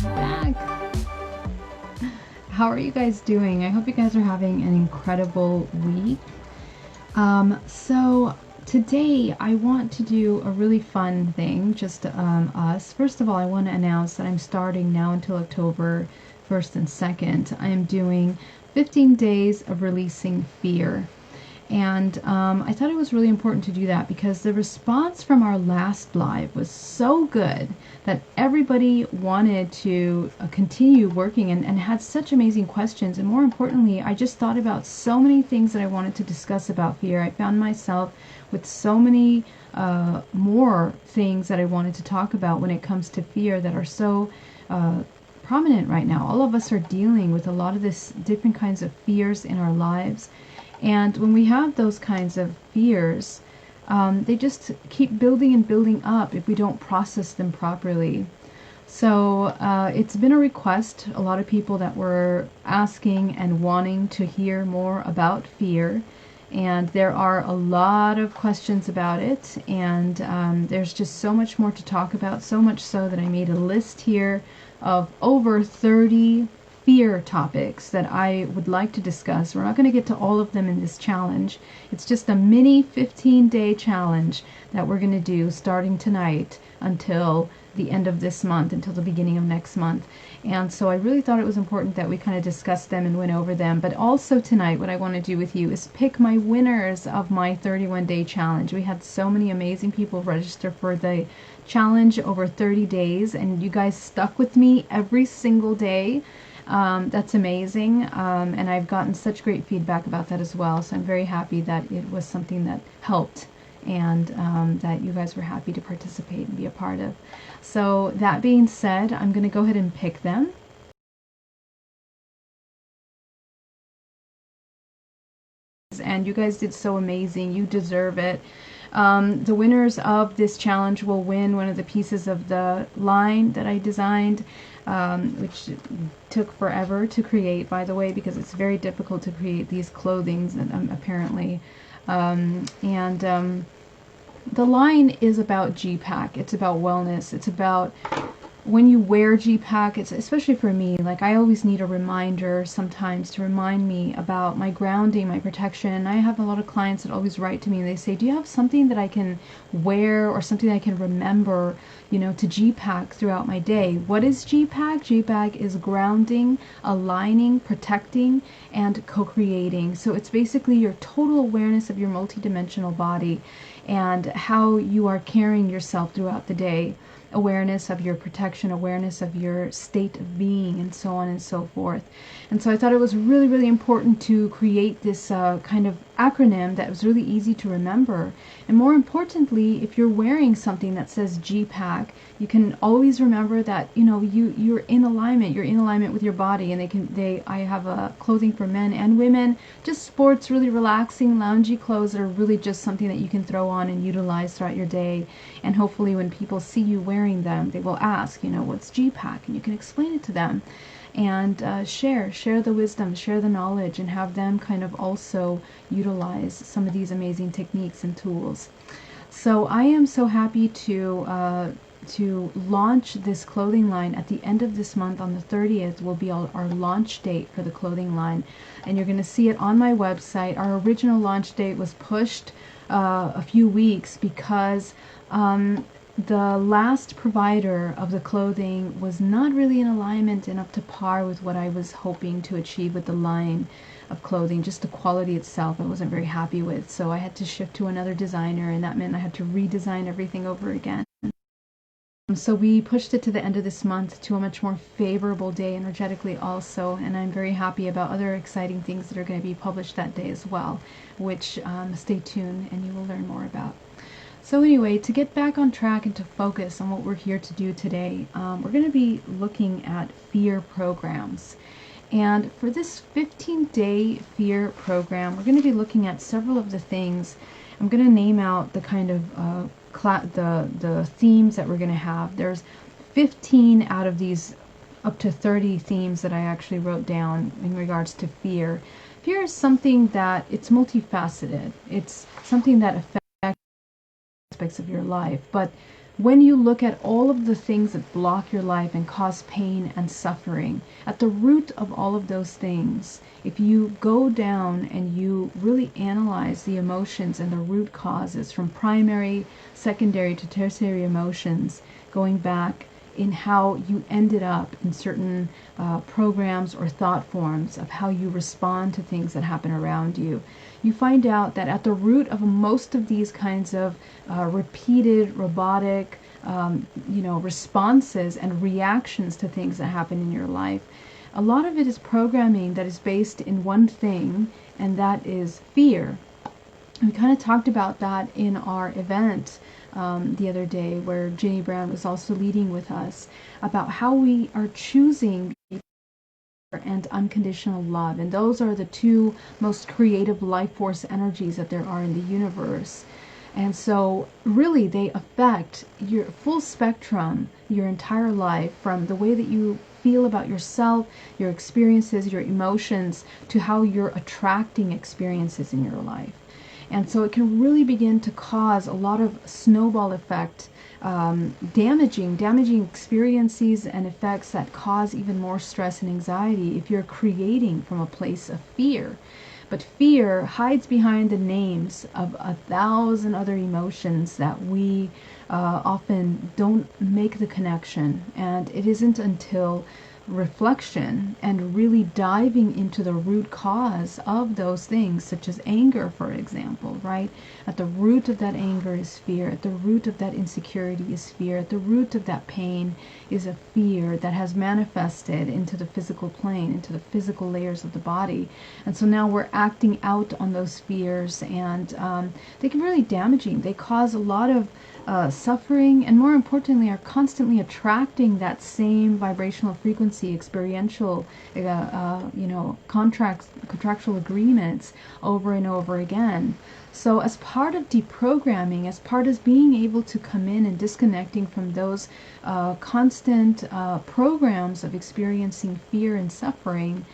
Back. How are you guys doing? I hope you guys are having an incredible week. So today I want to do a really fun thing, just us. First of all, I want to announce that I'm starting now until October 1st and 2nd. I am doing 15 days of releasing fear. And I thought it was really important to do that because the response from our last live was so good that everybody wanted to continue working and had such amazing questions. And more importantly, I just thought about so many things that I wanted to discuss about fear. I found myself with so many more things that I wanted to talk about when it comes to fear that are so prominent right now. All of us are dealing with a lot of this different kinds of fears in our lives. And when we have those kinds of fears, they just keep building and building up if we don't process them properly. So it's been a request, a lot of people that were asking and wanting to hear more about fear. And there are a lot of questions about it. And there's just so much more to talk about, so much so that I made a list here of over 30 fear topics that I would like to discuss. We're not going to get to all of them in this challenge. It's just a mini 15-day challenge that we're going to do starting tonight until the end of this month, until the beginning of next month. And so I really thought it was important that we kind of discussed them and went over them. But also tonight, what I want to do with you is pick my winners of my 31-day challenge. We had so many amazing people register for the challenge over 30 days, and you guys stuck with me every single day. That's amazing, and I've gotten such great feedback about that as well, so I'm very happy that it was something that helped and that you guys were happy to participate and be a part of. So that being said, I'm going to go ahead and pick them. And you guys did so amazing. You deserve it. The winners of this challenge will win one of the pieces of the line that I designed, which took forever to create, by the way, because it's very difficult to create these clothings, apparently. The line is about G-Pack. It's about wellness. It's about when you wear G-Pack, it's especially for me, like I always need a reminder sometimes to remind me about my grounding, my protection. I have a lot of clients that always write to me and they say, do you have something that I can wear or something that I can remember, you know, to G-Pack throughout my day? What is G-Pack? G-Pack is grounding, aligning, protecting, and co-creating. So it's basically your total awareness of your multidimensional body and how you are carrying yourself throughout the day. Awareness of your protection, awareness of your state of being, and so on and so forth. And so I thought it was really, really important to create this kind of acronym that was really easy to remember. And more importantly, if you're wearing something that says G-Pack, you can always remember that, you know, you're in alignment. You're in alignment with your body. And I have clothing for men and women, just sports, really relaxing, loungy clothes that are really just something that you can throw on and utilize throughout your day. And hopefully when people see you wearing them, they will ask, you know, what's G-Pack? And you can explain it to them. And share the wisdom, share the knowledge, and have them kind of also utilize some of these amazing techniques and tools. So I am so happy to launch this clothing line at the end of this month. On the 30th will be our launch date for the clothing line, and you're going to see it on my website. Our original launch date was pushed a few weeks because the last provider of the clothing was not really in alignment and up to par with what I was hoping to achieve with the line of clothing. Just the quality itself I wasn't very happy with, so I had to shift to another designer, and that meant I had to redesign everything over again. So we pushed it to the end of this month to a much more favorable day energetically also, and I'm very happy about other exciting things that are going to be published that day as well, which stay tuned and you will learn more about. So anyway, to get back on track and to focus on what we're here to do today, we're going to be looking at fear programs. And for this 15-day fear program, we're going to be looking at several of the things. I'm going to name out the kind of the themes that we're going to have. There's 15 out of these up to 30 themes that I actually wrote down in regards to fear. Fear is something that it's multifaceted. It's something that affects aspects of your life. But when you look at all of the things that block your life and cause pain and suffering, at the root of all of those things, if you go down and you really analyze the emotions and the root causes from primary, secondary to tertiary emotions, going back in how you ended up in certain programs or thought forms of how you respond to things that happen around you, you find out that at the root of most of these kinds of repeated robotic responses and reactions to things that happen in your life, a lot of it is programming that is based in one thing, and that is fear. We kind of talked about that in our event the other day, where Jenny Brown was also leading with us, about how we are choosing and unconditional love. And those are the two most creative life force energies that there are in the universe. And so really they affect your full spectrum, your entire life, from the way that you feel about yourself, your experiences, your emotions, to how you're attracting experiences in your life. And so it can really begin to cause a lot of snowball effect, damaging experiences and effects that cause even more stress and anxiety if you're creating from a place of fear. But fear hides behind the names of 1,000 other emotions that we often don't make the connection. And it isn't until reflection and really diving into the root cause of those things, such as anger, for example, right? At the root of that anger is fear. At the root of that insecurity is fear. At the root of that pain is a fear that has manifested into the physical plane, into the physical layers of the body. And so now we're acting out on those fears, and they can be really damaging. They cause a lot of suffering, and more importantly are constantly attracting that same vibrational frequency, experiential contractual agreements over and over again. So as part of deprogramming, as part of being able to come in and disconnecting from those constant programs of experiencing fear and suffering,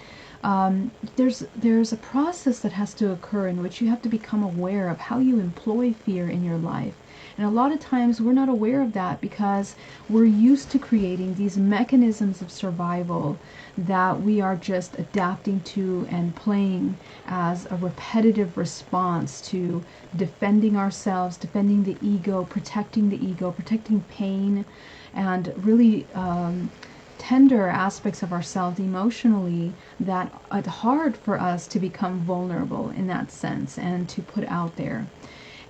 there's a process that has to occur in which you have to become aware of how you employ fear in your life. And a lot of times we're not aware of that because we're used to creating these mechanisms of survival that we are just adapting to and playing as a repetitive response to defending ourselves, defending the ego, protecting pain, and really tender aspects of ourselves emotionally that are hard for us to become vulnerable in that sense and to put out there.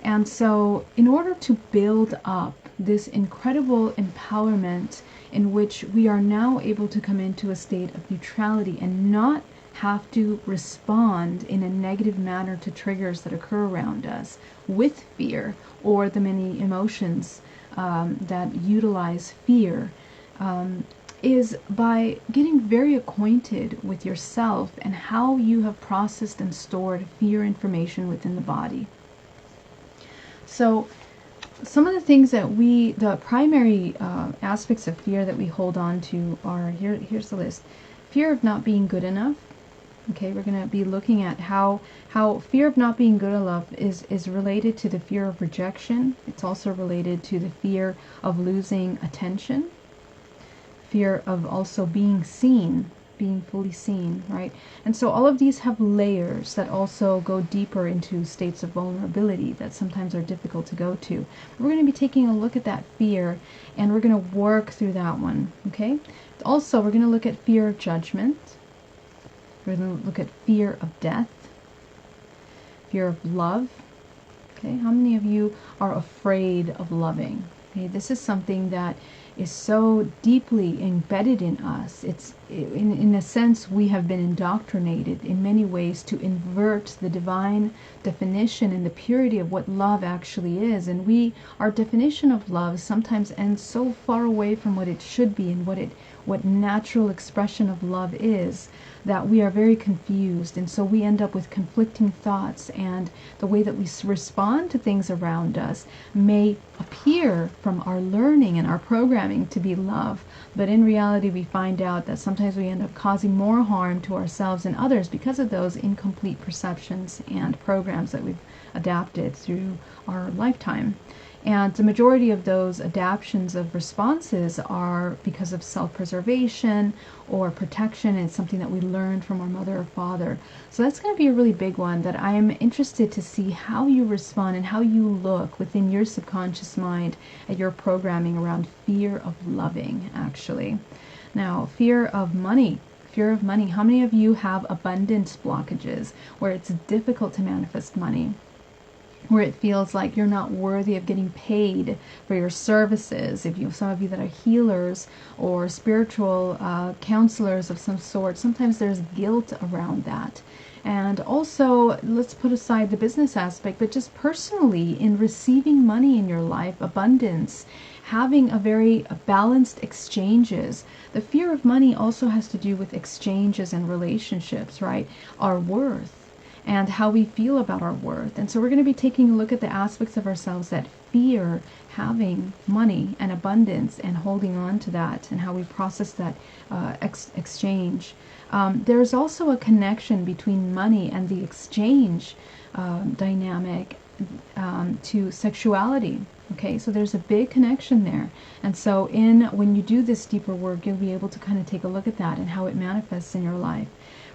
And so in order to build up this incredible empowerment in which we are now able to come into a state of neutrality and not have to respond in a negative manner to triggers that occur around us with fear or the many emotions that utilize fear, is by getting very acquainted with yourself and how you have processed and stored fear information within the body. So some of the things that the primary aspects of fear that we hold on to are, here's the list. Fear of not being good enough. Okay, we're going to be looking at how fear of not being good enough is related to the fear of rejection. It's also related to the fear of losing attention, fear of also being seen, being fully seen, right? And so all of these have layers that also go deeper into states of vulnerability that sometimes are difficult to go to. We're going to be taking a look at that fear, and we're going to work through that one, okay? Also, we're going to look at fear of judgment. We're going to look at fear of death, fear of love. Okay, how many of you are afraid of loving? Okay, this is something that is so deeply embedded in us. It's in a sense we have been indoctrinated in many ways to invert the divine definition and the purity of what love actually is, and our definition of love sometimes ends so far away from what it should be and what natural expression of love is, that we are very confused, and so we end up with conflicting thoughts, and the way that we respond to things around us may appear from our learning and our programming to be love, but in reality we find out that sometimes we end up causing more harm to ourselves and others because of those incomplete perceptions and programs that we've adapted through our lifetime. And the majority of those adaptions of responses are because of self-preservation or protection. It's something that we learned from our mother or father. So that's going to be a really big one that I am interested to see how you respond and how you look within your subconscious mind at your programming around fear of loving, actually. Now, fear of money. Fear of money. How many of you have abundance blockages where it's difficult to manifest money? Where it feels like you're not worthy of getting paid for your services. If you, some of you that are healers or spiritual counselors of some sort, sometimes there's guilt around that. And also, let's put aside the business aspect, but just personally, in receiving money in your life, abundance, having a very balanced exchanges. The fear of money also has to do with exchanges and relationships, right? Our worth and how we feel about our worth. And so we're going to be taking a look at the aspects of ourselves that fear having money and abundance and holding on to that, and how we process that exchange. There's also a connection between money and the exchange dynamic to sexuality. Okay, so there's a big connection there. And so when you do this deeper work, you'll be able to kind of take a look at that and how it manifests in your life.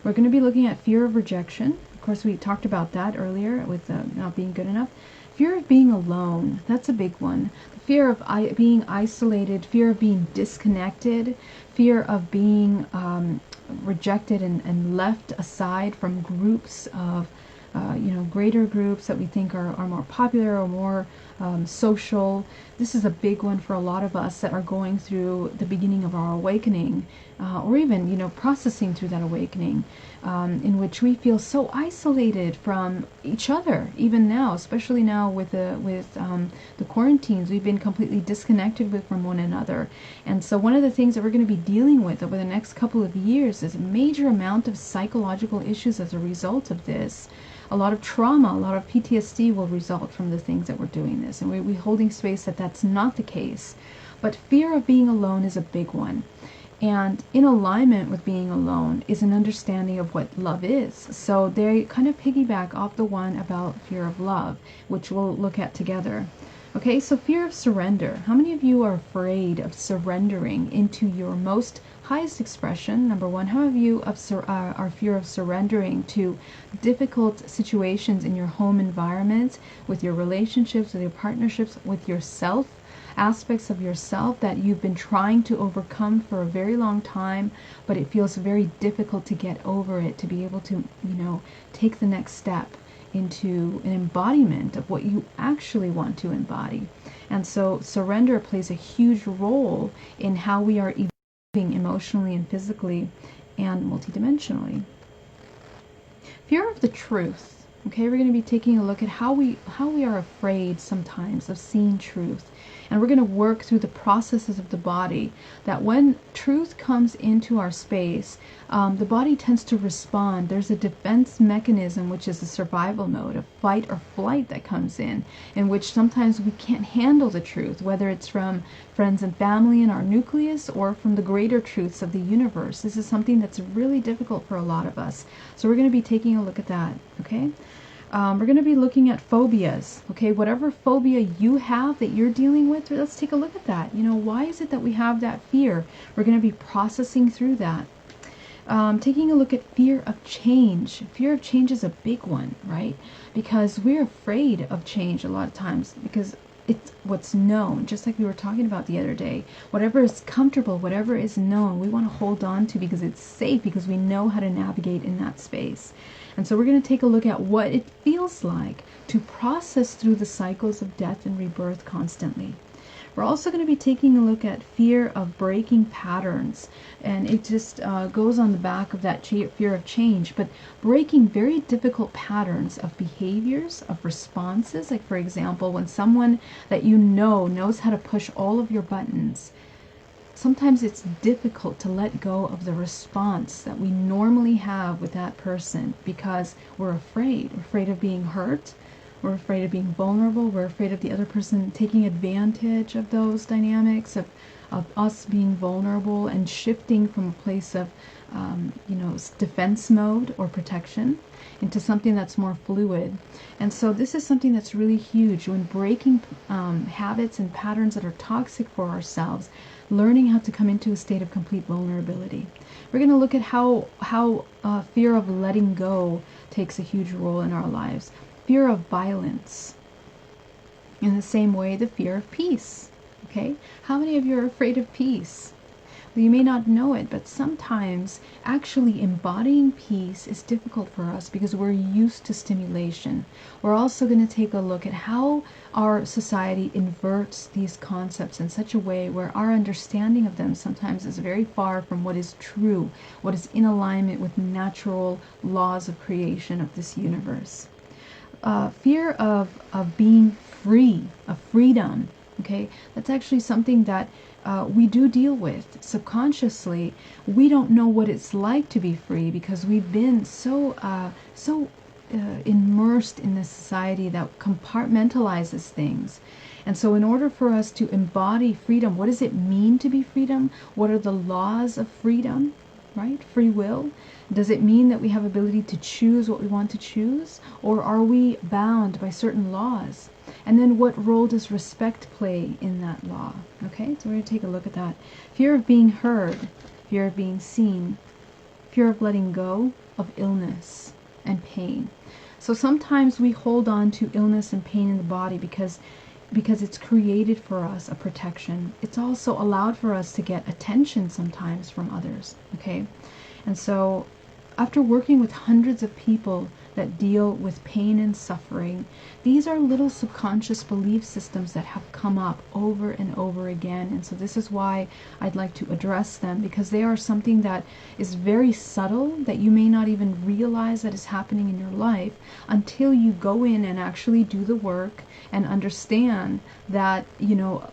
We're going to be looking at fear of rejection. Of course, we talked about that earlier with not being good enough. Fear of being alone, that's a big one. The fear of being isolated, fear of being disconnected, fear of being rejected and left aside from groups of greater groups that we think are more popular or more social. This is a big one for a lot of us that are going through the beginning of our awakening, or even, processing through that awakening, in which we feel so isolated from each other. Even now, especially now with the quarantines, we've been completely disconnected from one another. And so one of the things that we're going to be dealing with over the next couple of years is a major amount of psychological issues as a result of this. A lot of trauma, a lot of PTSD will result from the things that we're doing this. And we're holding space that that's not the case. But fear of being alone is a big one. And in alignment with being alone is an understanding of what love is. So they kind of piggyback off the one about fear of love, which we'll look at together. Okay, so fear of surrender. How many of you are afraid of surrendering into your most highest expression? Number one, how many of you are fear of surrendering to difficult situations in your home environment, with your relationships, with your partnerships, with yourself, aspects of yourself that you've been trying to overcome for a very long time, but it feels very difficult to get over it, to be able to, take the next step into an embodiment of what you actually want to embody. And so surrender plays a huge role in how we are evolving emotionally and physically and multidimensionally. Fear of the truth. Okay, we're going to be taking a look at how we are afraid sometimes of seeing truth. And we're going to work through the processes of the body, that when truth comes into our space, the body tends to respond. There's a defense mechanism, which is a survival mode, a fight or flight that comes in which sometimes we can't handle the truth, whether it's from friends and family in our nucleus or from the greater truths of the universe. This is something that's really difficult for a lot of us. So we're going to be taking a look at that, okay? We're going to be looking at phobias, okay? Whatever phobia you have that you're dealing with, let's take a look at that. Why is it that we have that fear? We're going to be processing through that. Taking a look at fear of change. Fear of change is a big one, right? Because we're afraid of change a lot of times because it's what's known, just like we were talking about the other day. Whatever is comfortable, whatever is known, we want to hold on to because it's safe, because we know how to navigate in that space. And so we're going to take a look at what it feels like to process through the cycles of death and rebirth constantly. We're also going to be taking a look at fear of breaking patterns, and it just goes on the back of that fear of change, but breaking very difficult patterns of behaviors, of responses. Like, for example, when someone that knows how to push all of your buttons, sometimes it's difficult to let go of the response that we normally have with that person because we're afraid. We're afraid of being hurt. We're afraid of being vulnerable. We're afraid of the other person taking advantage of those dynamics, of us being vulnerable and shifting from a place of, defense mode or protection into something that's more fluid. And so this is something that's really huge when breaking habits and patterns that are toxic for ourselves, learning how to come into a state of complete vulnerability. We're going to look at how fear of letting go takes a huge role in our lives. Fear of violence. In the same way, the fear of peace. Okay? How many of you are afraid of peace? Well, you may not know it, but sometimes actually embodying peace is difficult for us because we're used to stimulation. We're also going to take a look at how our society inverts these concepts in such a way where our understanding of them sometimes is very far from what is true, what is in alignment with natural laws of creation of this universe. Fear of being free, of freedom. Okay, that's actually something that we do deal with subconsciously. We don't know what it's like to be free because we've been so immersed in this society that compartmentalizes things. And so in order for us to embody freedom, what does it mean to be freedom? What are the laws of freedom? Right? Free will. Does it mean that we have ability to choose what we want to choose? Or are we bound by certain laws? And then what role does respect play in that law? Okay, so we're going to take a look at that. Fear of being heard, fear of being seen, fear of letting go of illness and pain. So sometimes we hold on to illness and pain in the body because it's created for us a protection. It's also allowed for us to get attention sometimes from others. Okay, and so after working with hundreds of people that deal with pain and suffering, these are little subconscious belief systems that have come up over and over again. And so this is why I'd like to address them, because they are something that is very subtle, that you may not even realize that is happening in your life until you go in and actually do the work and understand that,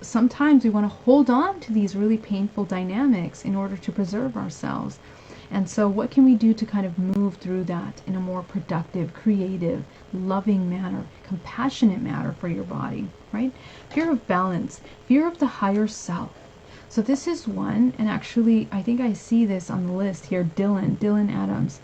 sometimes we want to hold on to these really painful dynamics in order to preserve ourselves. And so what can we do to kind of move through that in a more productive, creative, loving manner, compassionate manner for your body, right? Fear of balance, fear of the higher self. So this is one, and actually I think I see this on the list here, Dylan Adams.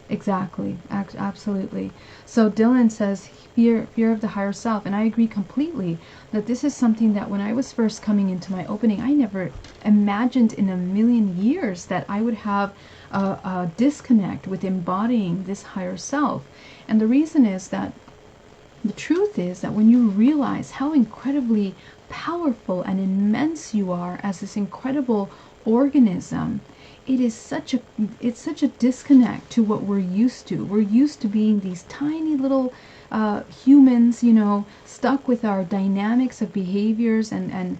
Exactly, absolutely. So Dylan says fear of the higher self, and I agree completely that this is something that when I was first coming into my opening, I never imagined in a million years that I would have a disconnect with embodying this higher self. And the reason is that the truth is that when you realize how incredibly powerful and immense you are as this incredible organism, it's such a disconnect to what we're used to. We're used to being these tiny little humans, stuck with our dynamics of behaviors and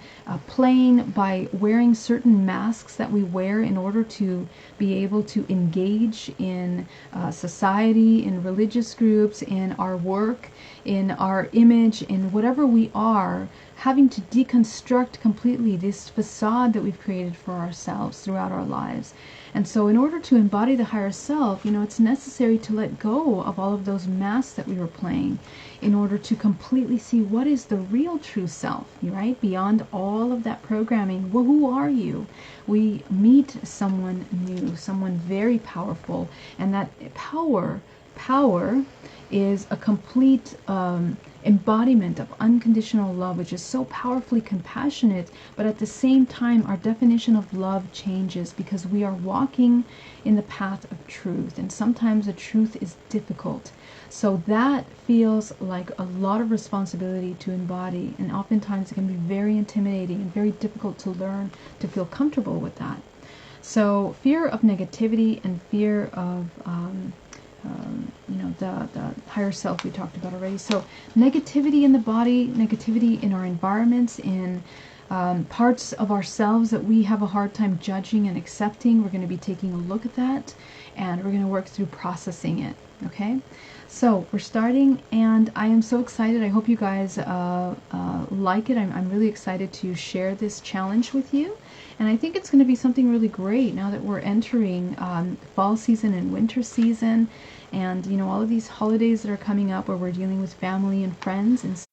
playing by wearing certain masks that we wear in order to be able to engage in society, in religious groups, in our work, in our image, in whatever we are, having to deconstruct completely this facade that we've created for ourselves throughout our lives. And so in order to embody the higher self, it's necessary to let go of all of those masks that we were playing in order to completely see what is the real true self, right? Beyond all of that programming. Well, who are you? We meet someone new, someone very powerful, and that power is a complete embodiment of unconditional love, which is so powerfully compassionate, but at the same time our definition of love changes because we are walking in the path of truth, and sometimes the truth is difficult. So that feels like a lot of responsibility to embody, and oftentimes it can be very intimidating and very difficult to learn to feel comfortable with that. So fear of negativity and fear of the higher self we talked about already. So negativity in the body, negativity in our environments, in parts of ourselves that we have a hard time judging and accepting. We're going to be taking a look at that, and we're going to work through processing it. Okay, so we're starting, and I am so excited. I hope you guys like it. I'm really excited to share this challenge with you, and I think it's going to be something really great now that we're entering fall season and winter season, and all of these holidays that are coming up where we're dealing with family and friends. And so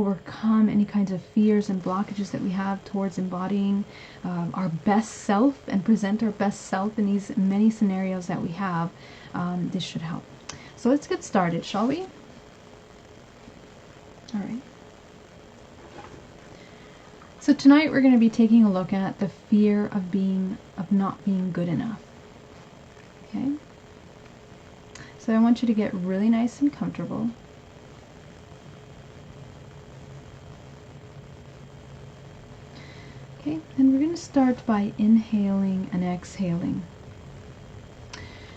overcome any kinds of fears and blockages that we have towards embodying our best self and present our best self in these many scenarios that we have, this should help. So let's get started, shall we? All right. So tonight we're going to be taking a look at the fear of not being good enough. Okay? So I want you to get really nice and comfortable. Okay, and we're going to start by inhaling and exhaling.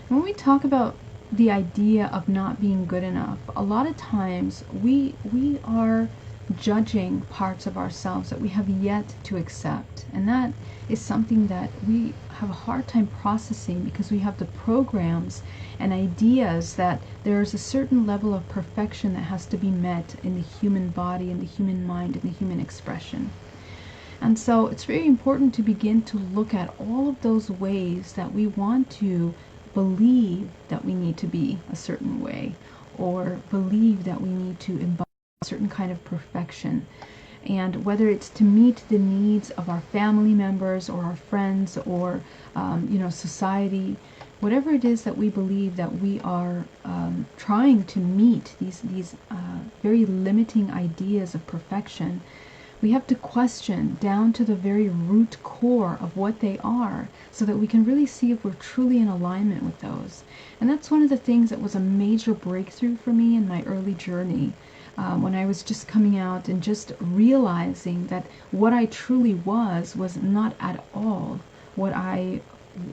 When we talk about the idea of not being good enough, a lot of times we are judging parts of ourselves that we have yet to accept, and that is something that we have a hard time processing because we have the programs and ideas that there's a certain level of perfection that has to be met in the human body and the human mind and the human expression. And so it's very important to begin to look at all of those ways that we want to believe that we need to be a certain way, or believe that we need to embody a certain kind of perfection. And whether it's to meet the needs of our family members or our friends or society, whatever it is that we believe that we are trying to meet, these very limiting ideas of perfection, we have to question down to the very root core of what they are so that we can really see if we're truly in alignment with those. And that's one of the things that was a major breakthrough for me in my early journey, when I was just coming out and just realizing that what I truly was not at all what I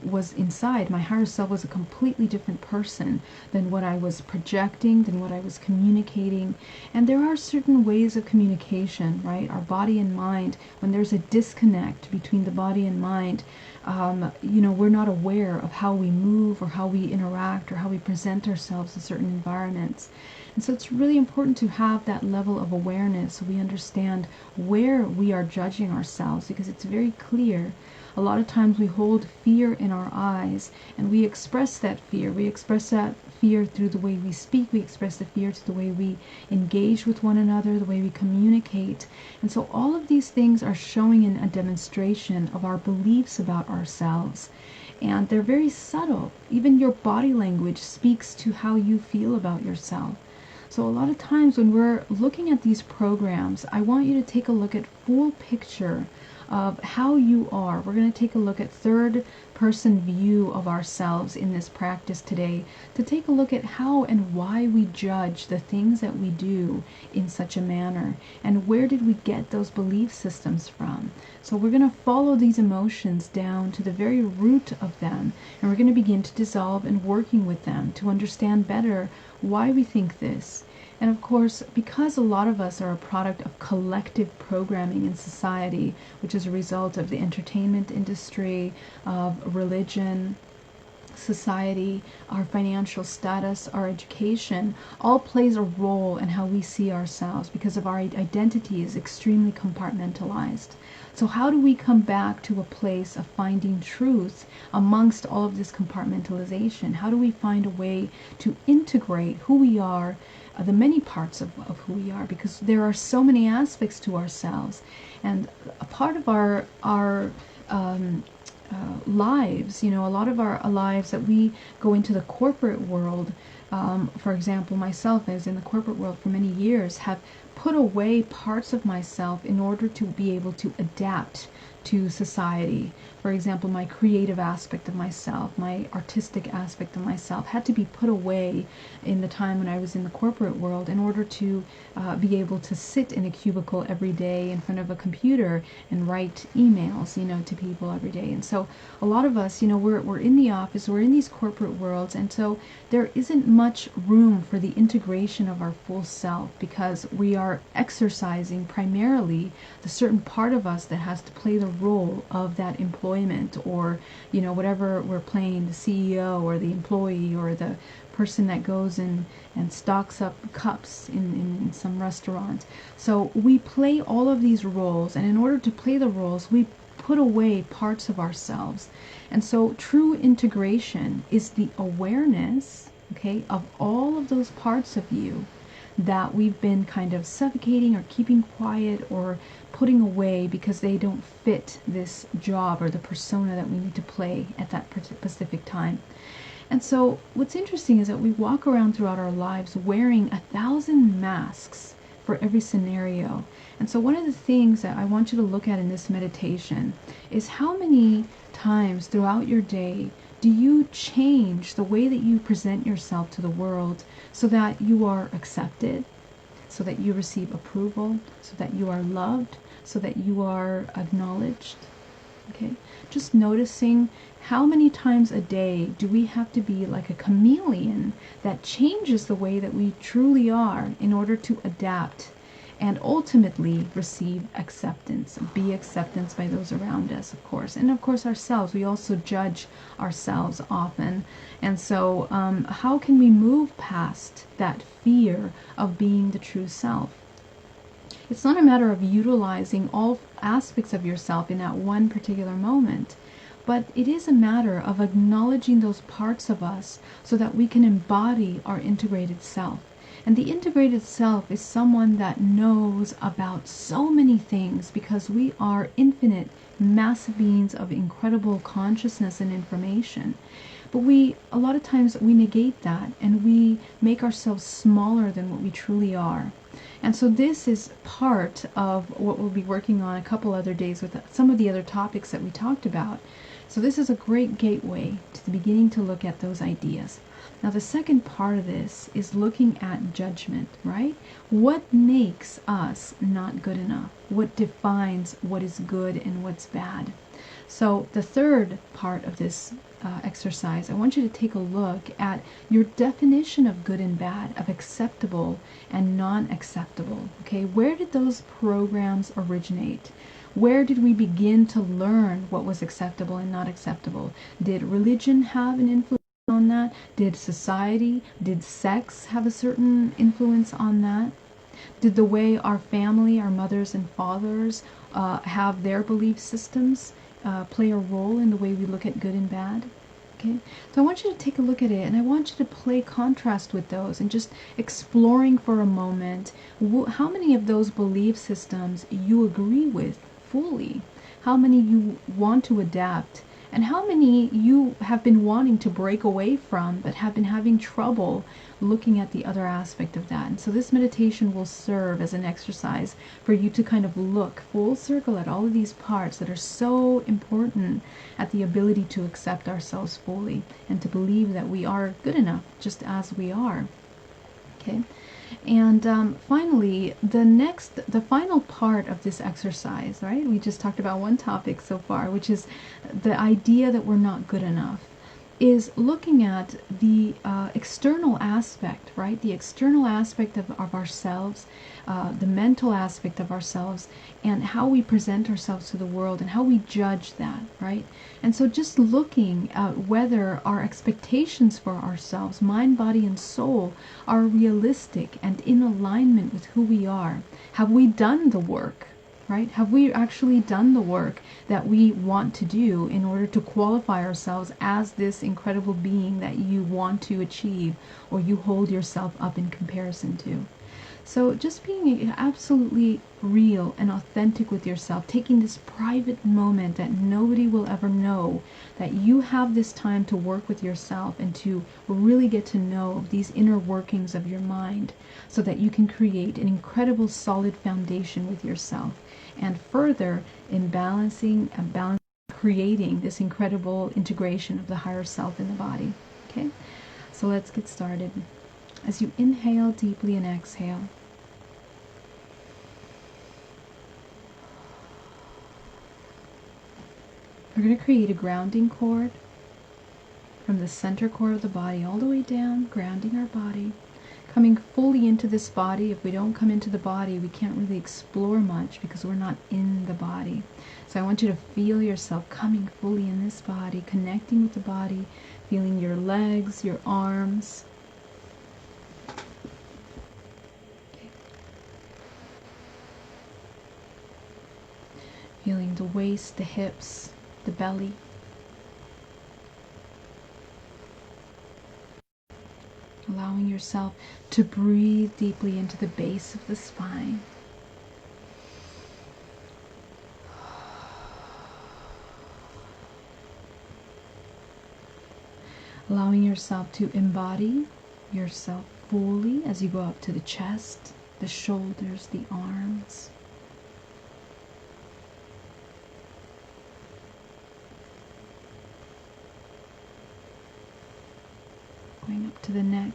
was inside. My higher self was a completely different person than what I was projecting, than what I was communicating. And there are certain ways of communication, right? Our body and mind, when there's a disconnect between the body and mind, we're not aware of how we move or how we interact or how we present ourselves in certain environments. And so it's really important to have that level of awareness so we understand where we are judging ourselves, because it's very clear. A lot of times we hold fear in our eyes and we express that fear. We express that fear through the way we speak. We express the fear through the way we engage with one another, the way we communicate. And so all of these things are showing in a demonstration of our beliefs about ourselves. And they're very subtle. Even your body language speaks to how you feel about yourself. So a lot of times when we're looking at these programs, I want you to take a look at full picture of how you are. We're going to take a look at third person view of ourselves in this practice today, to take a look at how and why we judge the things that we do in such a manner, and where did we get those belief systems from. So we're going to follow these emotions down to the very root of them, and we're going to begin to dissolve and working with them to understand better why we think this. And of course, because a lot of us are a product of collective programming in society, which is a result of the entertainment industry, of religion, society, our financial status, our education, all plays a role in how we see ourselves because of our identity is extremely compartmentalized. So how do we come back to a place of finding truth amongst all of this compartmentalization? How do we find a way to integrate who we are, the many parts of who we are, because there are so many aspects to ourselves. And a part of our lives, a lot of our lives that we go into the corporate world, for example, myself, I was in the corporate world for many years, have put away parts of myself in order to be able to adapt to society. For example, my creative aspect of myself, my artistic aspect of myself had to be put away in the time when I was in the corporate world in order to be able to sit in a cubicle every day in front of a computer and write emails, to people every day. And so a lot of us, we're in the office, we're in these corporate worlds, and so there isn't much room for the integration of our full self because we are exercising primarily the certain part of us that has to play the role of that employment, or whatever we're playing, the CEO or the employee or the person that goes in and stocks up cups in some restaurant. So we play all of these roles, and in order to play the roles we put away parts of ourselves. And so true integration is the awareness, okay, of all of those parts of you that we've been kind of suffocating or keeping quiet or putting away because they don't fit this job or the persona that we need to play at that specific time. And so what's interesting is that we walk around throughout our lives wearing 1,000 masks for every scenario. And so one of the things that I want you to look at in this meditation is how many times throughout your day do you change the way that you present yourself to the world so that you are accepted, so that you receive approval, so that you are loved, so that you are acknowledged? Okay, just noticing how many times a day do we have to be like a chameleon that changes the way that we truly are in order to adapt and ultimately receive acceptance, be acceptance by those around us, of course, and of course ourselves. We also judge ourselves often. And so how can we move past that fear of being the true self? It's not a matter of utilizing all aspects of yourself in that one particular moment, but it is a matter of acknowledging those parts of us so that we can embody our integrated self. And the integrated self is someone that knows about so many things because we are infinite, massive beings of incredible consciousness and information. But a lot of times we negate that and we make ourselves smaller than what we truly are. And so this is part of what we'll be working on a couple other days with some of the other topics that we talked about. So this is a great gateway to the beginning to look at those ideas. Now the second part of this is looking at judgment, right? What makes us not good enough? What defines what is good and what's bad? So the third part of this exercise, I want you to take a look at your definition of good and bad, of acceptable and non-acceptable. Okay, where did those programs originate? Where did we begin to learn what was acceptable and not acceptable? Did religion have an influence on that? Did society, did sex have a certain influence on that? Did the way our family, our mothers and fathers have their belief systems play a role in the way we look at good and bad? Okay, so I want you to take a look at it, and I want you to play contrast with those and just exploring for a moment how many of those belief systems you agree with fully, how many you want to adapt, and how many you have been wanting to break away from but have been having trouble looking at the other aspect of that. And so this meditation will serve as an exercise for you to kind of look full circle at all of these parts that are so important at the ability to accept ourselves fully and to believe that we are good enough just as we are. Okay. And finally, the final part of this exercise, right? We just talked about one topic so far, which is the idea that we're not good enough, is looking at the external aspect, right? The external aspect of ourselves, the mental aspect of ourselves, and how we present ourselves to the world and how we judge that, right? And so just looking at whether our expectations for ourselves, mind, body, and soul, are realistic and in alignment with who we are. Have we done the work? Right? Have we actually done the work that we want to do in order to qualify ourselves as this incredible being that you want to achieve or you hold yourself up in comparison to? So just being absolutely real and authentic with yourself, taking this private moment that nobody will ever know, that you have this time to work with yourself and to really get to know these inner workings of your mind so that you can create an incredible solid foundation with yourself. And further, in creating this incredible integration of the higher self in the body. Okay, so let's get started. As you inhale deeply and exhale, we're going to create a grounding cord from the center core of the body all the way down, grounding our body, coming fully into this body. If we don't come into the body, we can't really explore much because we're not in the body. So I want you to feel yourself coming fully in this body, connecting with the body, feeling your legs, your arms. Okay. Feeling the waist, the hips, the belly. Allowing yourself to breathe deeply into the base of the spine. Allowing yourself to embody yourself fully as you go up to the chest, the shoulders, the arms. Going up to the neck.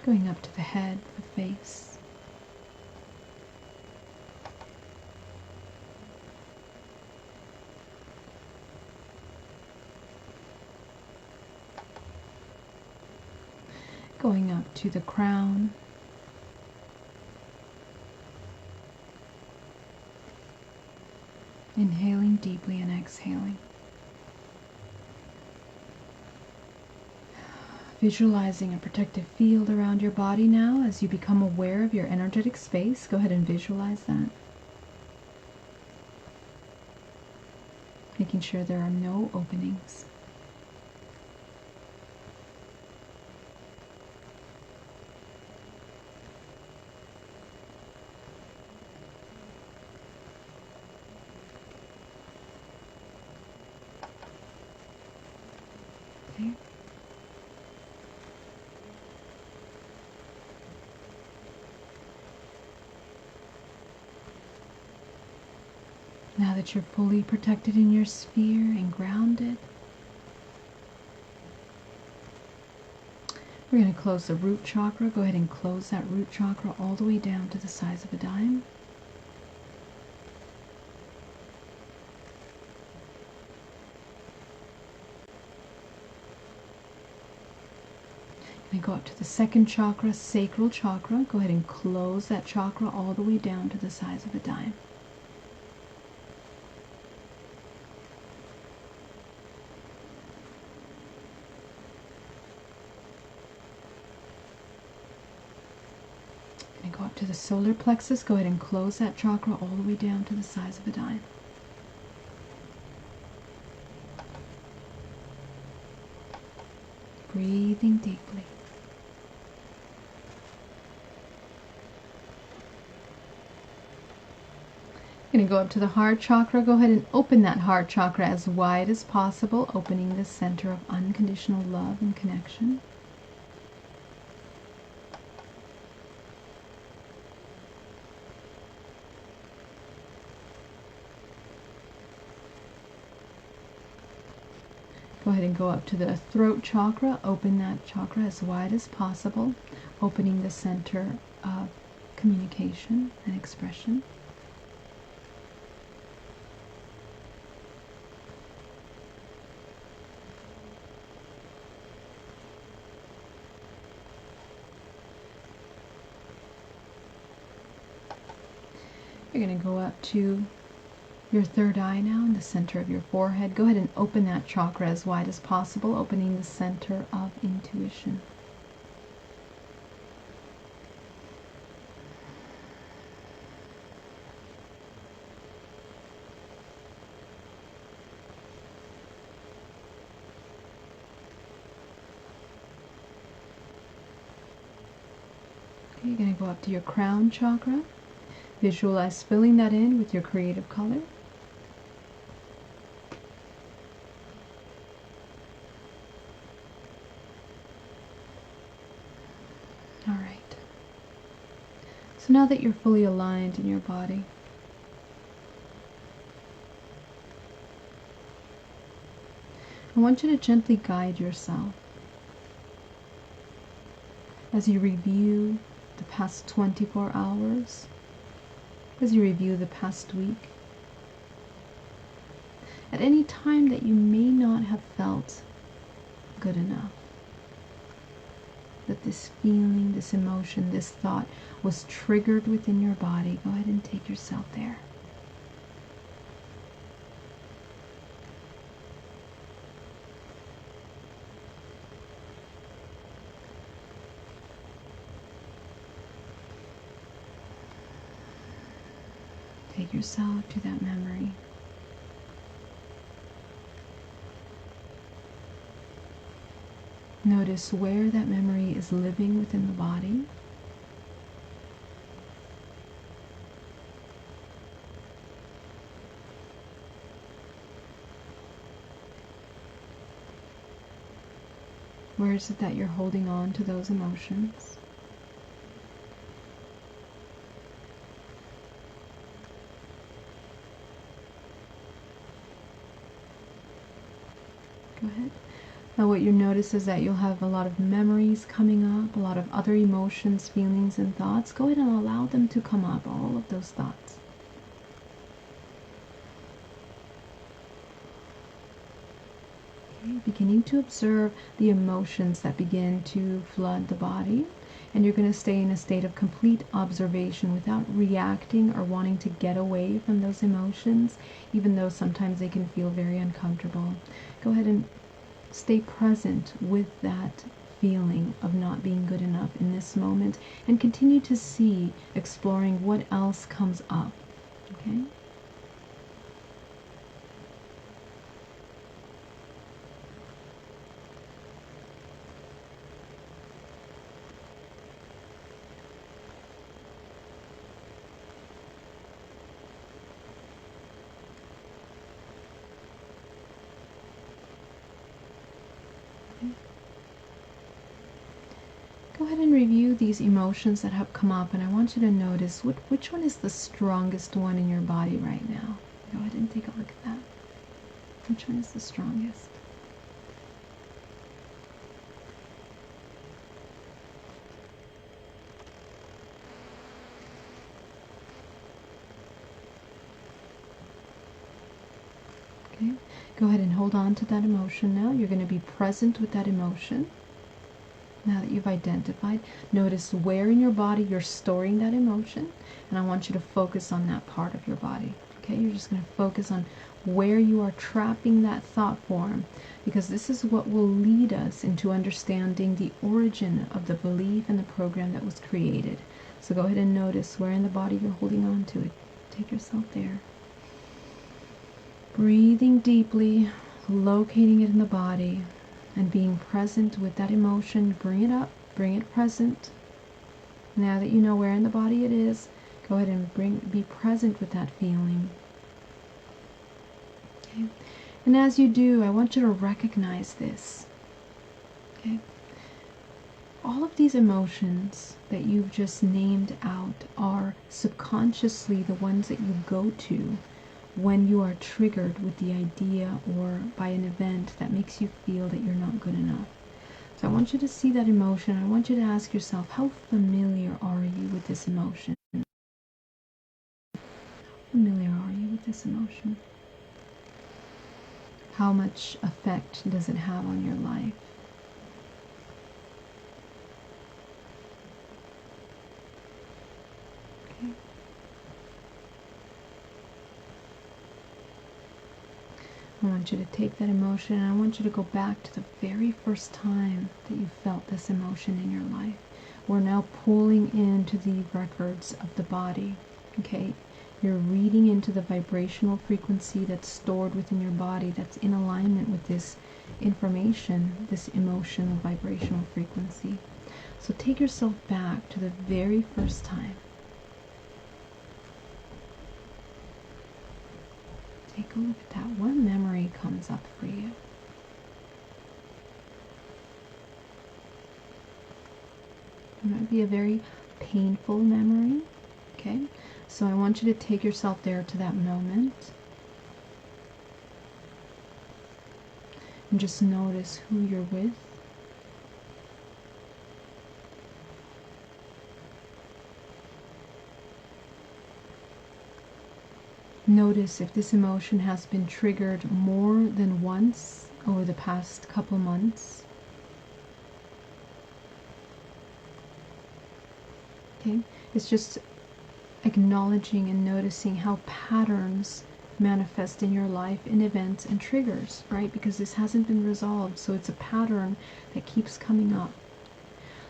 Going up to the head, the face. Going up to the crown. Inhaling deeply and exhaling. Visualizing a protective field around your body now as you become aware of your energetic space. Go ahead and visualize that. Making sure there are no openings. Okay. Now that you're fully protected in your sphere and grounded, we're going to close the root chakra. Go ahead and close that root chakra all the way down to the size of a dime. And go up to the second chakra, sacral chakra. Go ahead and close that chakra all the way down to the size of a dime. And go up to the solar plexus. Go ahead and close that chakra all the way down to the size of a dime. Breathing deeply. Going to go up to the heart chakra. Go ahead and open that heart chakra as wide as possible, opening the center of unconditional love and connection. Go ahead and go up to the throat chakra. Open that chakra as wide as possible, opening the center of communication and expression. You're going to go up to your third eye now in the center of your forehead. Go ahead and open that chakra as wide as possible, opening the center of intuition. Okay, you're going to go up to your crown chakra. Visualize filling that in with your creative color. All right. So now that you're fully aligned in your body, I want you to gently guide yourself as you review the past 24 hours, as you review the past week. At any time that you may not have felt good enough, that this feeling, this emotion, this thought was triggered within your body, go ahead and take yourself there. Take yourself to that memory. Notice where that memory is living within the body. Where is it that you're holding on to those emotions? Go ahead. Now what you notice is that you'll have a lot of memories coming up, a lot of other emotions, feelings, and thoughts. Go ahead and allow them to come up, all of those thoughts. Okay, beginning to observe the emotions that begin to flood the body. And you're going to stay in a state of complete observation without reacting or wanting to get away from those emotions, even though sometimes they can feel very uncomfortable. Go ahead and stay present with that feeling of not being good enough in this moment, and continue to see, exploring what else comes up. Okay? Go ahead and review these emotions that have come up, and I want you to notice which one is the strongest one in your body right now. Go ahead and take a look at that. Which one is the strongest? Okay, go ahead and hold on to that emotion now. You're going to be present with that emotion. Now that you've identified, notice where in your body you're storing that emotion, and I want you to focus on that part of your body. Okay, you're just going to focus on where you are trapping that thought form, because this is what will lead us into understanding the origin of the belief and the program that was created. So go ahead and notice where in the body you're holding on to it. Take yourself there. Breathing deeply, locating it in the body, and being present with that emotion. Bring it up, bring it present. Now that you know where in the body it is, go ahead and be present with that feeling. Okay. And as you do, I want you to recognize this. Okay. All of these emotions that you've just named out are subconsciously the ones that you go to when you are triggered with the idea or by an event that makes you feel that you're not good enough. So I want you to see that emotion. I want you to ask yourself, how familiar are you with this emotion? How familiar are you with this emotion? How much effect does it have on your life? Okay. I want you to take that emotion, and I want you to go back to the very first time that you felt this emotion in your life. We're now pulling into the records of the body. Okay, you're reading into the vibrational frequency that's stored within your body, that's in alignment with this information, this emotional vibrational frequency. So take yourself back to the very first time. Take a look at that. What memory comes up for you? It might be a very painful memory. Okay, so I want you to take yourself there to that moment and just notice who you're with. Notice if this emotion has been triggered more than once over the past couple months. Okay, it's just acknowledging and noticing how patterns manifest in your life in events and triggers, right? Because this hasn't been resolved, so it's a pattern that keeps coming up.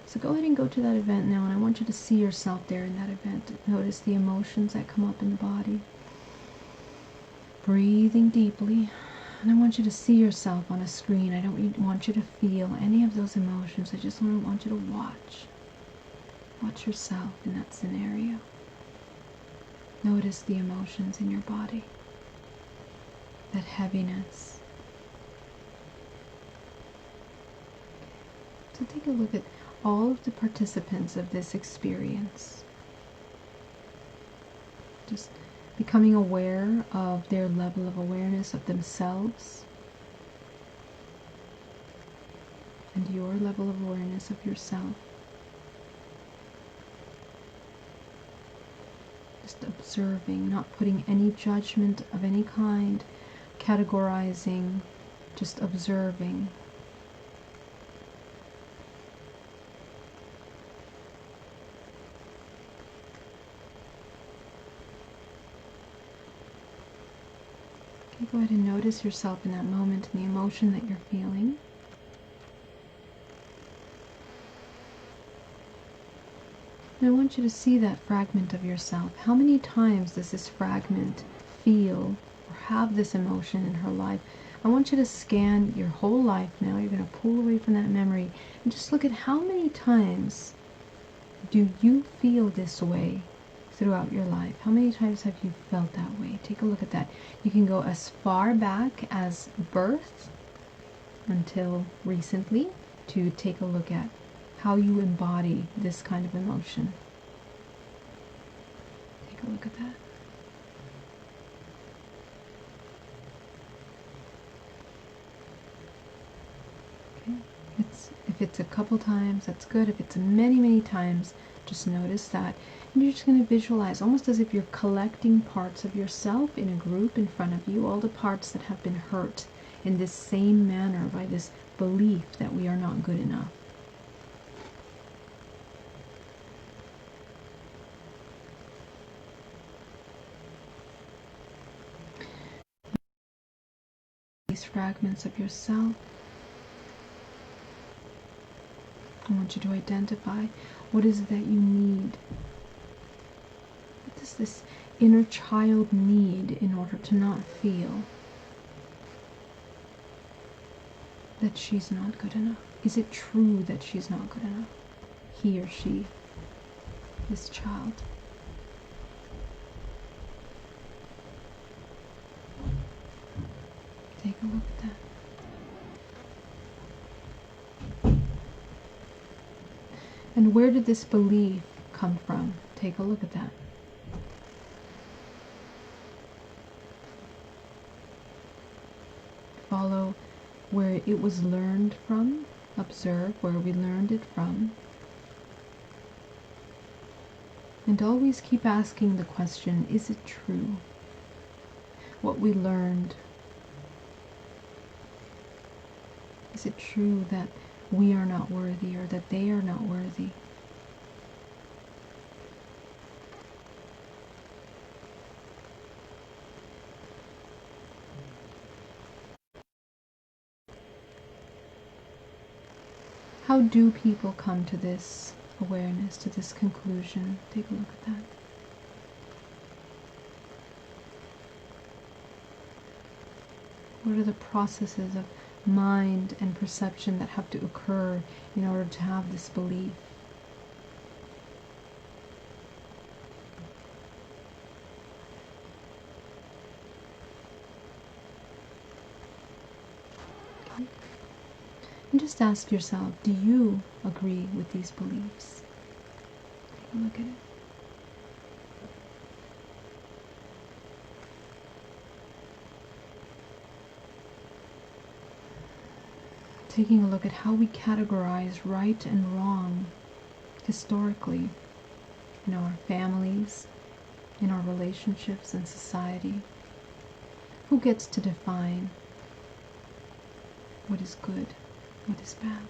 So go ahead and go to that event now, and I want you to see yourself there in that event. Notice the emotions that come up in the body. Breathing deeply, And I want you to see yourself on a screen. I don't want you to feel any of those emotions. I just want you to watch. Watch yourself in that scenario. Notice the emotions in your body. That heaviness. So take a look at all of the participants of this experience. Just becoming aware of their level of awareness of themselves and your level of awareness of yourself. Just observing, not putting any judgment of any kind, categorizing, just observing. Okay, go ahead and notice yourself in that moment and the emotion that you're feeling. And I want you to see that fragment of yourself. How many times does this fragment feel or have this emotion in her life? I want you to scan your whole life now. You're going to pull away from that memory and just look at how many times do you feel this way throughout your life. How many times have you felt that way? Take a look at that. You can go as far back as birth until recently to take a look at how you embody this kind of emotion. Take a look at that. Okay. If it's a couple times, that's good. If it's many, many times, just notice that. And you're just going to visualize, almost as if you're collecting parts of yourself in a group in front of you, all the parts that have been hurt in this same manner by this belief that we are not good enough. These fragments of yourself, I want you to identify what is it that you need. What does this inner child need in order to not feel that she's not good enough? Is it true that she's not good enough? He or she, this child. Take a look at that. And where did this belief come from? Take a look at that. Follow where it was learned from. Observe where we learned it from. And always keep asking the question, is it true? What we learned. Is it true that we are not worthy or that they are not worthy? How do people come to this awareness, to this conclusion? Take a look at that. What are the processes of mind and perception that have to occur in order to have this belief? Okay. And just ask yourself, do you agree with these beliefs? Take a look at it. Taking a look at how we categorize right and wrong historically in our families, in our relationships and society. Who gets to define what is good, what is bad?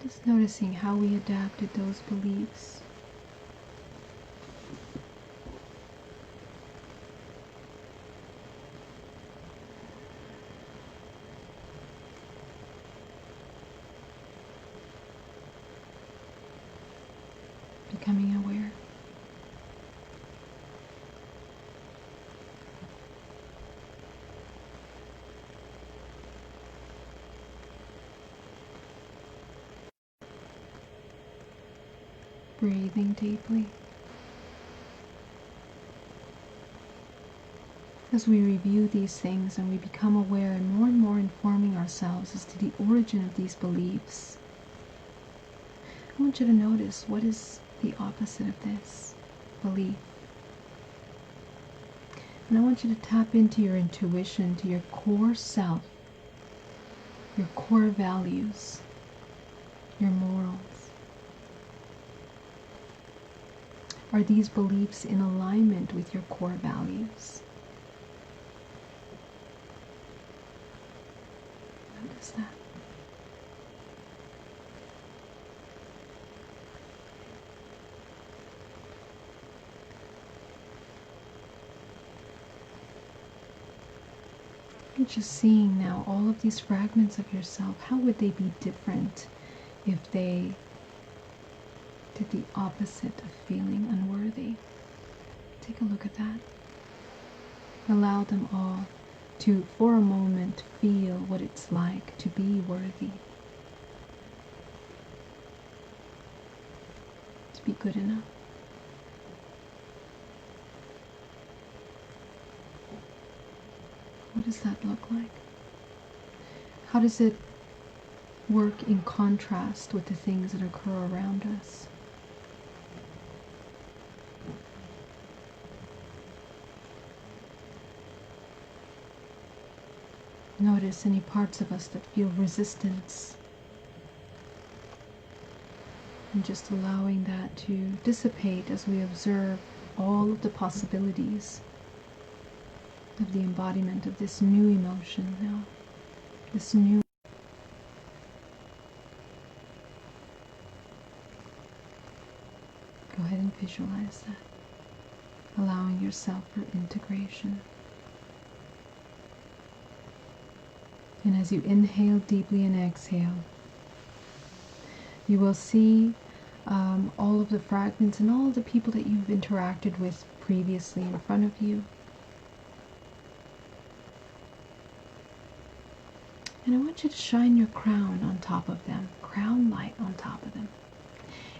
Just noticing how we adapted those beliefs. Becoming aware. Breathing deeply. As we review these things and we become aware and more informing ourselves as to the origin of these beliefs, I want you to notice what is the opposite of this belief. And I want you to tap into your intuition, to your core self, your core values, your morals. Are these beliefs in alignment with your core values? Notice that. You're just seeing now all of these fragments of yourself. How would they be different if they did the opposite of feeling unworthy? Take a look at that. Allow them all to, for a moment, feel what it's like to be worthy, to be good enough. What does that look like? How does it work in contrast with the things that occur around us? Notice any parts of us that feel resistance, and just allowing that to dissipate as we observe all of the possibilities of the embodiment of this new emotion now, this new. Go ahead and visualize that, allowing yourself for integration. And as you inhale deeply and exhale, you will see all of the fragments and all of the people that you've interacted with previously in front of you. And I want you to shine your crown on top of them, crown light on top of them.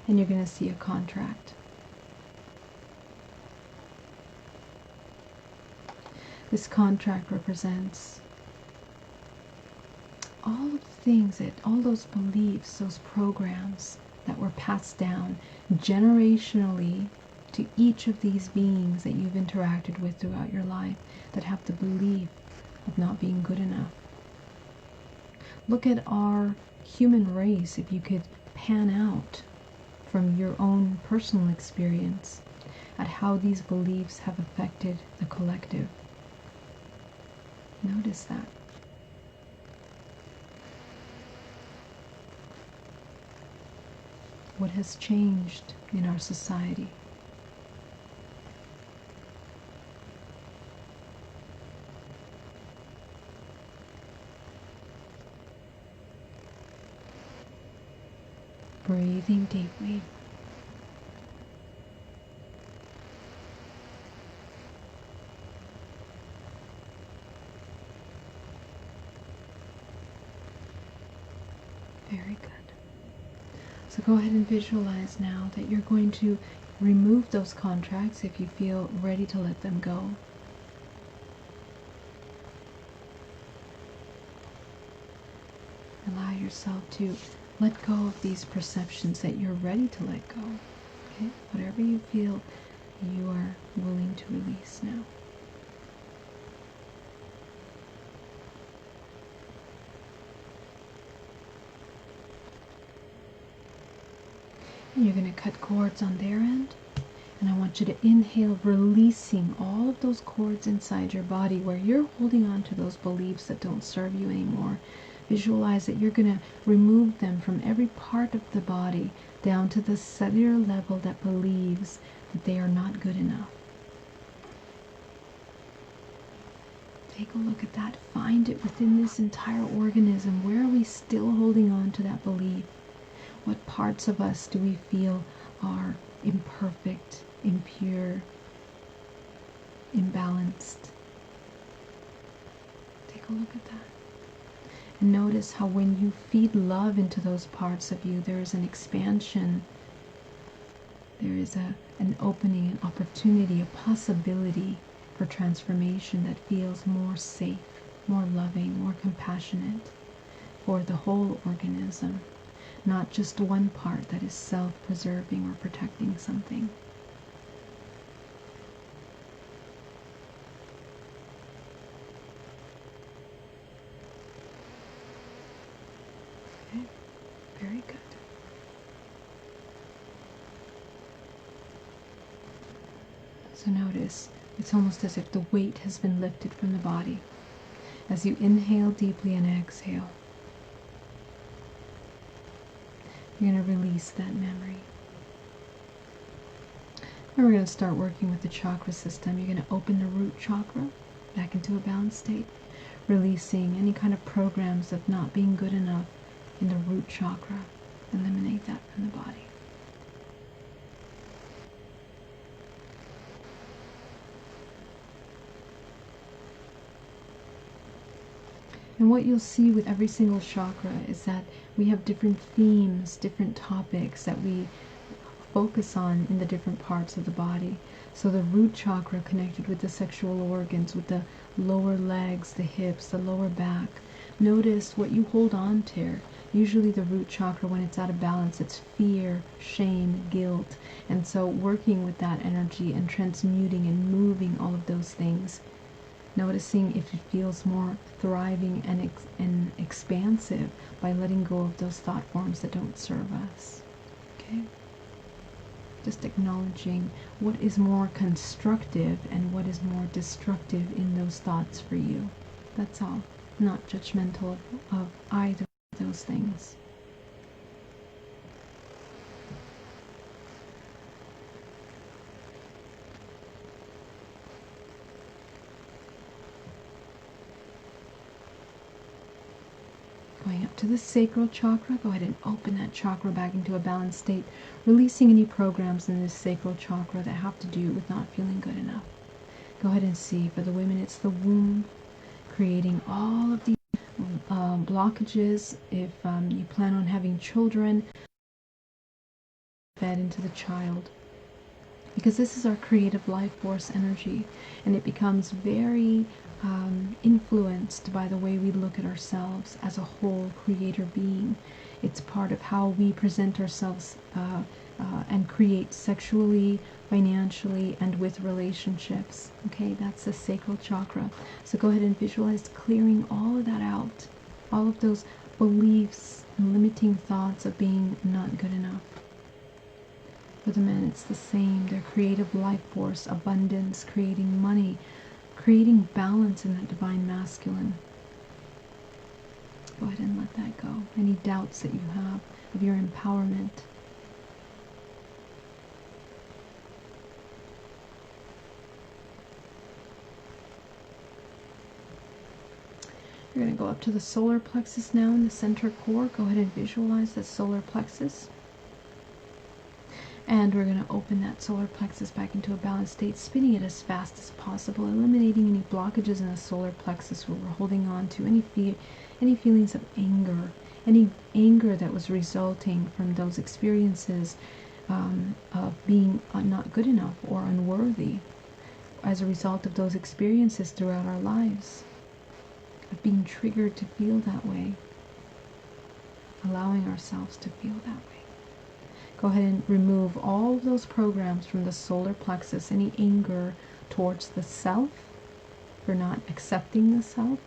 And you're going to see a contract. This contract represents all of the things that, all those beliefs, those programs that were passed down generationally to each of these beings that you've interacted with throughout your life that have the belief of not being good enough. Look at our human race, if you could pan out from your own personal experience at how these beliefs have affected the collective. Notice that. What has changed in our society? Breathing deeply. Very good. So go ahead and visualize now that you're going to remove those contracts if you feel ready to let them go. Allow yourself to let go of these perceptions that you're ready to let go. Okay? Whatever you feel you are willing to release now. And you're going to cut cords on their end. And I want you to inhale, releasing all of those cords inside your body where you're holding on to those beliefs that don't serve you anymore. Visualize that you're going to remove them from every part of the body down to the cellular level that believes that they are not good enough. Take a look at that. Find it within this entire organism. Where are we still holding on to that belief? What parts of us do we feel are imperfect, impure, imbalanced? Take a look at that. And notice how when you feed love into those parts of you, there is an expansion There is an opening, an opportunity, a possibility for transformation that feels more safe, more loving, more compassionate for the whole organism, not just one part that is self-preserving or protecting something. Okay, very good. So notice, it's almost as if the weight has been lifted from the body. As you inhale deeply and exhale, you're going to release that memory. And we're going to start working with the chakra system. You're going to open the root chakra back into a balanced state, releasing any kind of programs of not being good enough in the root chakra. Eliminate that from the body. And what you'll see with every single chakra is that we have different themes, different topics that we focus on in the different parts of the body. So the root chakra connected with the sexual organs, with the lower legs, the hips, the lower back. Notice what you hold on to. Usually the root chakra, when it's out of balance, it's fear, shame, guilt. And so working with that energy and transmuting and moving all of those things. Noticing if it feels more thriving and expansive by letting go of those thought forms that don't serve us. Okay? Just acknowledging what is more constructive and what is more destructive in those thoughts for you. That's all. Not judgmental of either of those things. Going up to the sacral chakra, go ahead and open that chakra back into a balanced state, releasing any programs in this sacral chakra that have to do with not feeling good enough. Go ahead and see, for the women, it's the womb, creating all of these blockages. If you plan on having children, fed into the child. Because this is our creative life force energy, and it becomes very influenced by the way we look at ourselves as a whole creator being. It's part of how we present ourselves and create sexually, financially, and with relationships. Okay, that's the sacral chakra. So go ahead and visualize clearing all of that out, all of those beliefs and limiting thoughts of being not good enough. For the men, it's the same. Their creative life force, abundance, creating money, creating balance in that divine masculine. Go ahead and let that go. Any doubts that you have of your empowerment. You're going to go up to the solar plexus now in the center core. Go ahead and visualize that solar plexus. And we're going to open that solar plexus back into a balanced state, spinning it as fast as possible, eliminating any blockages in the solar plexus where we're holding on to any feelings of anger, any anger that was resulting from those experiences of being not good enough or unworthy as a result of those experiences throughout our lives, of being triggered to feel that way, allowing ourselves to feel that way. Go ahead and remove all of those programs from the solar plexus, any anger towards the self for not accepting the self,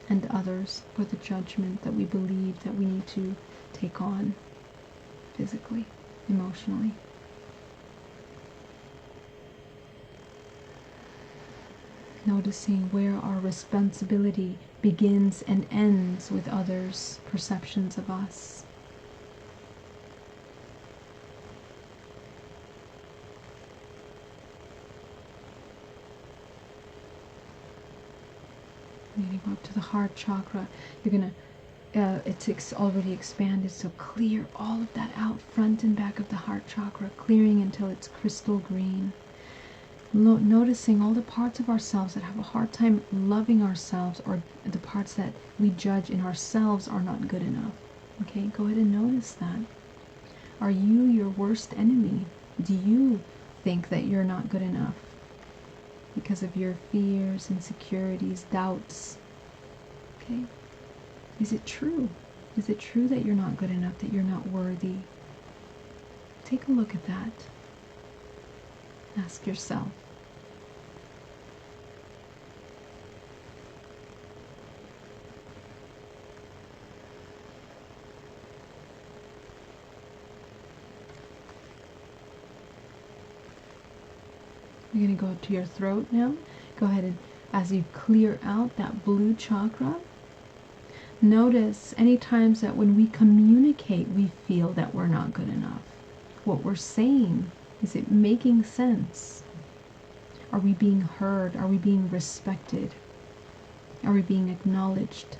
and others for the judgment that we believe that we need to take on physically, emotionally. Noticing where our responsibility begins and ends with others' perceptions of us. You're going to go up to the heart chakra. You're going to, it's already expanded, so clear all of that out, front and back of the heart chakra, clearing until it's crystal green. Noticing all the parts of ourselves that have a hard time loving ourselves, or the parts that we judge in ourselves are not good enough. Okay, go ahead and notice that. Are you your worst enemy? Do you think that you're not good enough because of your fears, insecurities, doubts? Okay? Is it true? Is it true that you're not good enough, that you're not worthy? Take a look at that. Ask yourself. You're going to go up to your throat now. Go ahead and, as you clear out that blue chakra, notice any times that when we communicate, we feel that we're not good enough. What we're saying, is it making sense? Are we being heard? Are we being respected? Are we being acknowledged?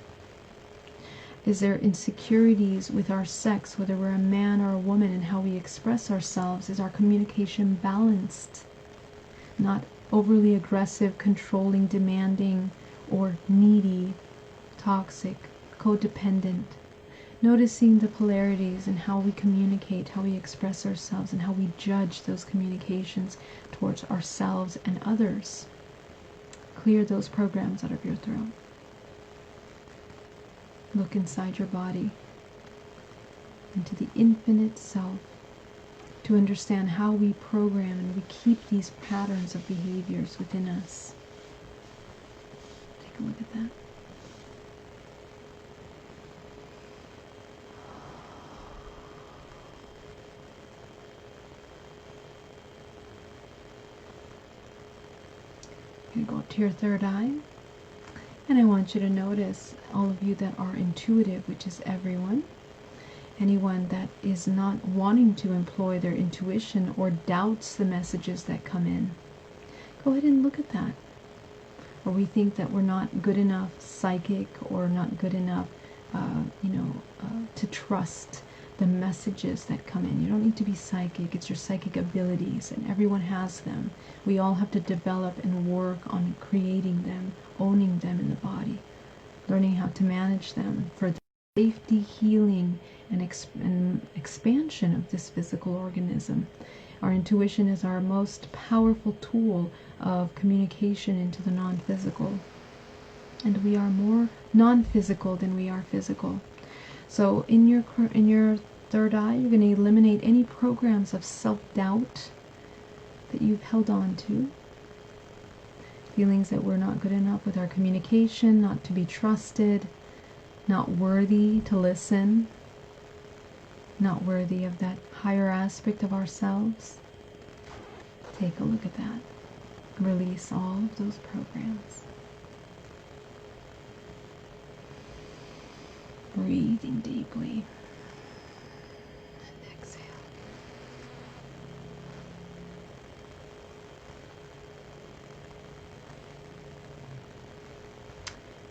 Is there insecurities with our sex, whether we're a man or a woman, and how we express ourselves? Is our communication balanced? Not overly aggressive, controlling, demanding, or needy, toxic, codependent. Noticing the polarities in how we communicate, how we express ourselves, and how we judge those communications towards ourselves and others. Clear those programs out of your throat. Look inside your body, into the infinite self, to understand how we program and we keep these patterns of behaviors within us. Take a look at that. You're going to go up to your third eye, and I want you to notice all of you that are intuitive, which is everyone. Anyone that is not wanting to employ their intuition or doubts the messages that come in. Go ahead and look at that. Or we think that we're not good enough psychic or not good enough, to trust the messages that come in. You don't need to be psychic. It's your psychic abilities, and everyone has them. We all have to develop and work on creating them, owning them in the body, learning how to manage them for the safety, healing, and expansion of this physical organism. Our intuition is our most powerful tool of communication into the non-physical. And we are more non-physical than we are physical. So in your third eye, you're going to eliminate any programs of self-doubt that you've held on to. Feelings that we're not good enough with our communication, not to be trusted, not worthy to listen, not worthy of that higher aspect of ourselves. Take a look at that. Release all of those programs. Breathing deeply. And exhale.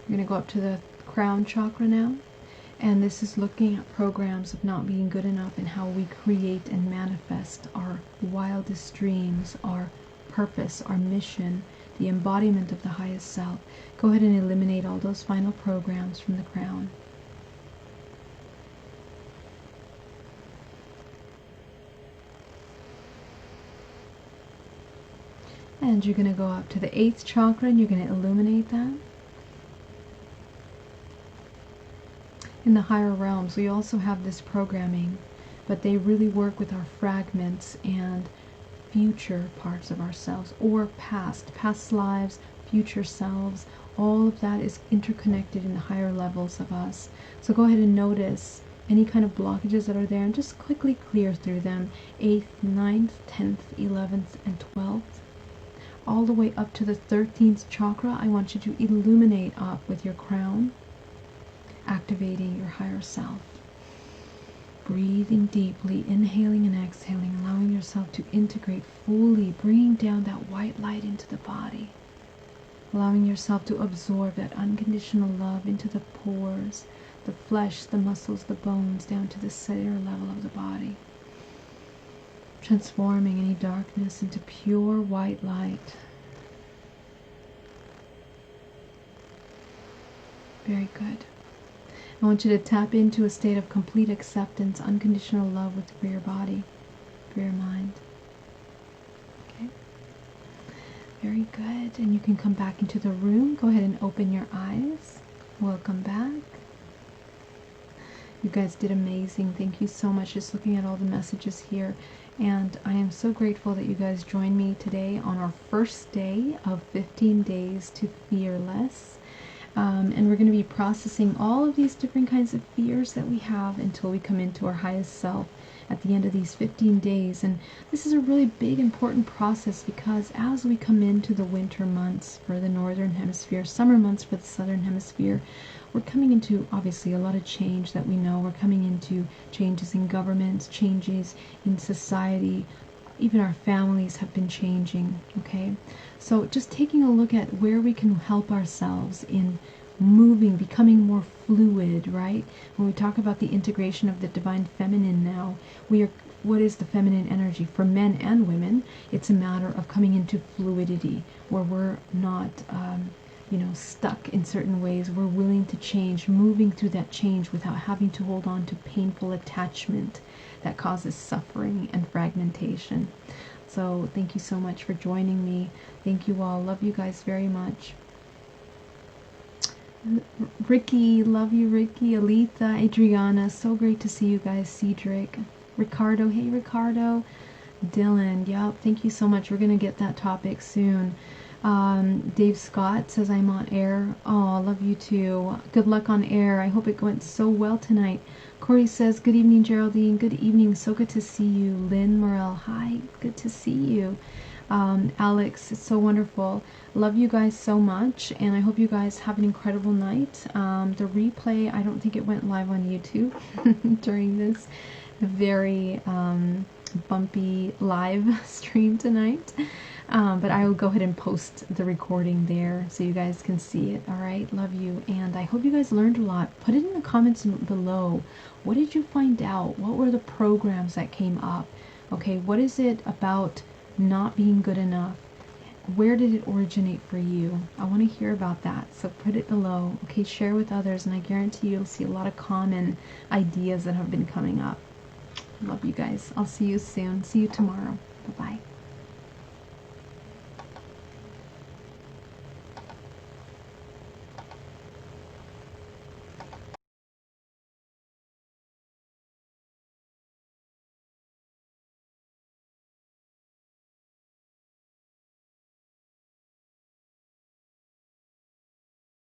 You're going to go up to the crown chakra now. And this is looking at programs of not being good enough and how we create and manifest our wildest dreams, our purpose, our mission, the embodiment of the highest self. Go ahead and eliminate all those final programs from the crown. And you're going to go up to the 8th chakra and you're going to illuminate that. In the higher realms, we also have this programming, but they really work with our fragments and future parts of ourselves, or past lives, future selves. All of that is interconnected in the higher levels of us. So go ahead and notice any kind of blockages that are there and just quickly clear through them. 8th, 9th, 10th, 11th, and 12th. All the way up to the 13th chakra, I want you to illuminate up with your crown, activating your higher self. Breathing deeply, inhaling and exhaling, allowing yourself to integrate fully, bringing down that white light into the body, allowing yourself to absorb that unconditional love into the pores, the flesh, the muscles, the bones, down to the cellular level of the body, transforming any darkness into pure white light. Very good. I want you to tap into a state of complete acceptance, unconditional love for your body, for your mind. Okay? Very good. And you can come back into the room. Go ahead and open your eyes. Welcome back. You guys did amazing. Thank you so much. Just looking at all the messages here. And I am so grateful that you guys joined me today on our first day of 15 days to fearless. And we're going to be processing all of these different kinds of fears that we have until we come into our highest self at the end of these 15 days. And this is a really big, important process because as we come into the winter months for the Northern Hemisphere, summer months for the Southern Hemisphere, we're coming into, obviously, a lot of change that we know. We're coming into changes in governments, changes in society. Even our families have been changing, okay? So just taking a look at where we can help ourselves in moving, becoming more fluid, right? When we talk about the integration of the divine feminine now, what is the feminine energy? For men and women, it's a matter of coming into fluidity, where we're not, stuck in certain ways. We're willing to change, moving through that change without having to hold on to painful attachment that causes suffering and fragmentation. So thank you so much for joining me. Thank you all. Love you guys very much. Ricky, love you, Ricky. Aletha, Adriana, so great to see you guys. Cedric, Ricardo, hey Ricardo. Dylan, yeah, thank you so much. We're going to get that topic soon. Dave Scott says I'm on air. Oh, love you too. Good luck on air. I hope it went so well tonight. Corey says, good evening, Geraldine. Good evening. So good to see you. Lynn Morel, hi. Good to see you. Alex, it's so wonderful. Love you guys so much, and I hope you guys have an incredible night. The replay, I don't think it went live on YouTube during this very bumpy live stream tonight. But I will go ahead and post the recording there so you guys can see it. All right, love you, and I hope you guys learned a lot. Put it in the comments below. What did you find out? What were the programs that came up? Okay, what is it about not being good enough? Where did it originate for you? I want to hear about that, so put it below. Okay, share with others, and I guarantee you'll see a lot of common ideas that have been coming up. Love you guys. I'll see you soon. See you tomorrow. Bye-bye.